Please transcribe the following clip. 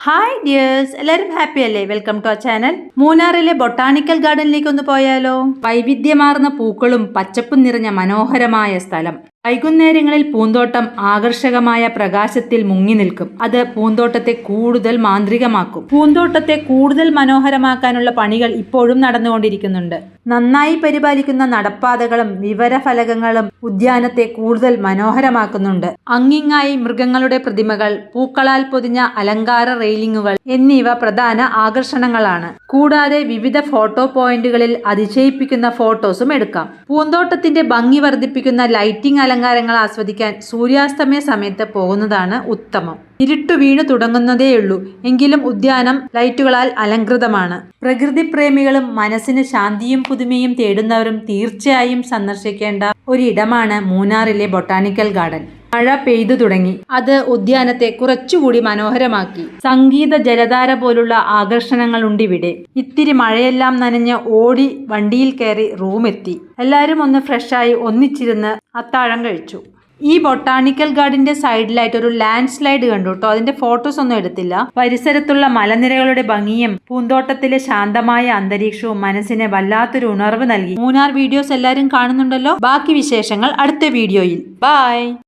Hi dears, എല്ലാവരും happy അല്ലേ? Welcome to our channel. മൂന്നാറിലെ ബൊട്ടാണിക്കൽ ഗാർഡനിലേക്ക് ഒന്ന് പോയാലോ? വൈവിധ്യമാർന്ന പൂക്കളും പച്ചപ്പും നിറഞ്ഞ മനോഹരമായ സ്ഥലം. വൈകുന്നേരങ്ങളിൽ പൂന്തോട്ടം ആകർഷകമായ പ്രകാശത്തിൽ മുങ്ങി നിൽക്കും. അത് പൂന്തോട്ടത്തെ കൂടുതൽ മാന്ത്രികമാക്കും. പൂന്തോട്ടത്തെ കൂടുതൽ മനോഹരമാക്കാനുള്ള പണികൾ ഇപ്പോഴും നടന്നുകൊണ്ടിരിക്കുന്നുണ്ട്. നന്നായി പരിപാലിക്കുന്ന നടപ്പാതകളും വിവരഫലകങ്ങളും ഉദ്യാനത്തെ കൂടുതൽ മനോഹരമാക്കുന്നുണ്ട്. അങ്ങിങ്ങായി മൃഗങ്ങളുടെ പ്രതിമകൾ, പൂക്കളാൽ പൊതിഞ്ഞ അലങ്കാര റെയിലിംഗുകൾ എന്നിവ പ്രധാന ആകർഷണങ്ങളാണ്. കൂടാതെ വിവിധ ഫോട്ടോ പോയിന്റുകളിൽ അതിശയിപ്പിക്കുന്ന ഫോട്ടോസും എടുക്കാം. പൂന്തോട്ടത്തിന്റെ ഭംഗി വർദ്ധിപ്പിക്കുന്ന ലൈറ്റിംഗ് അലങ്കാരങ്ങൾ ആസ്വദിക്കാൻ സൂര്യാസ്തമയ സമയത്ത് പോകുന്നതാണ് ഉത്തമം. ഇരുട്ടു വീണു തുടങ്ങുന്നതേയുള്ളൂ, എങ്കിലും ഉദ്യാനം ലൈറ്റുകളാൽ അലങ്കൃതമാണ്. പ്രകൃതി പ്രേമികളും മനസ്സിന് ശാന്തിയും പുതുമയും തേടുന്നവരും തീർച്ചയായും സന്ദർശിക്കേണ്ട ഒരിടമാണ് മൂന്നാറിലെ ബൊട്ടാണിക്കൽ ഗാർഡൻ. മഴ പെയ്തു തുടങ്ങി. അത് ഉദ്യാനത്തെ കുറച്ചുകൂടി മനോഹരമാക്കി. സംഗീത ജലധാര പോലുള്ള ആകർഷണങ്ങളുണ്ടിവിടെ. ഇത്തിരി മഴയെല്ലാം നനഞ്ഞ് ഓടി വണ്ടിയിൽ കയറി റൂമെത്തി. എല്ലാവരും ഒന്ന് ഫ്രഷായി ഒന്നിച്ചിരുന്ന് അത്താഴം കഴിച്ചു. ഈ ബൊട്ടാണിക്കൽ ഗാർഡന്റെ സൈഡിലായിട്ട് ഒരു ലാൻഡ് സ്ലൈഡ് കണ്ടു കേട്ടോ. അതിന്റെ ഫോട്ടോസ് ഒന്നും എടുത്തില്ല. പരിസരത്തുള്ള മലനിരകളുടെ ഭംഗിയും പൂന്തോട്ടത്തിലെ ശാന്തമായ അന്തരീക്ഷവും മനസ്സിനെ വല്ലാത്തൊരു ഉണർവ് നൽകി. മൂന്നാർ വീഡിയോസ് എല്ലാവരും കാണുന്നുണ്ടല്ലോ. ബാക്കി വിശേഷങ്ങൾ അടുത്ത വീഡിയോയിൽ. ബൈ.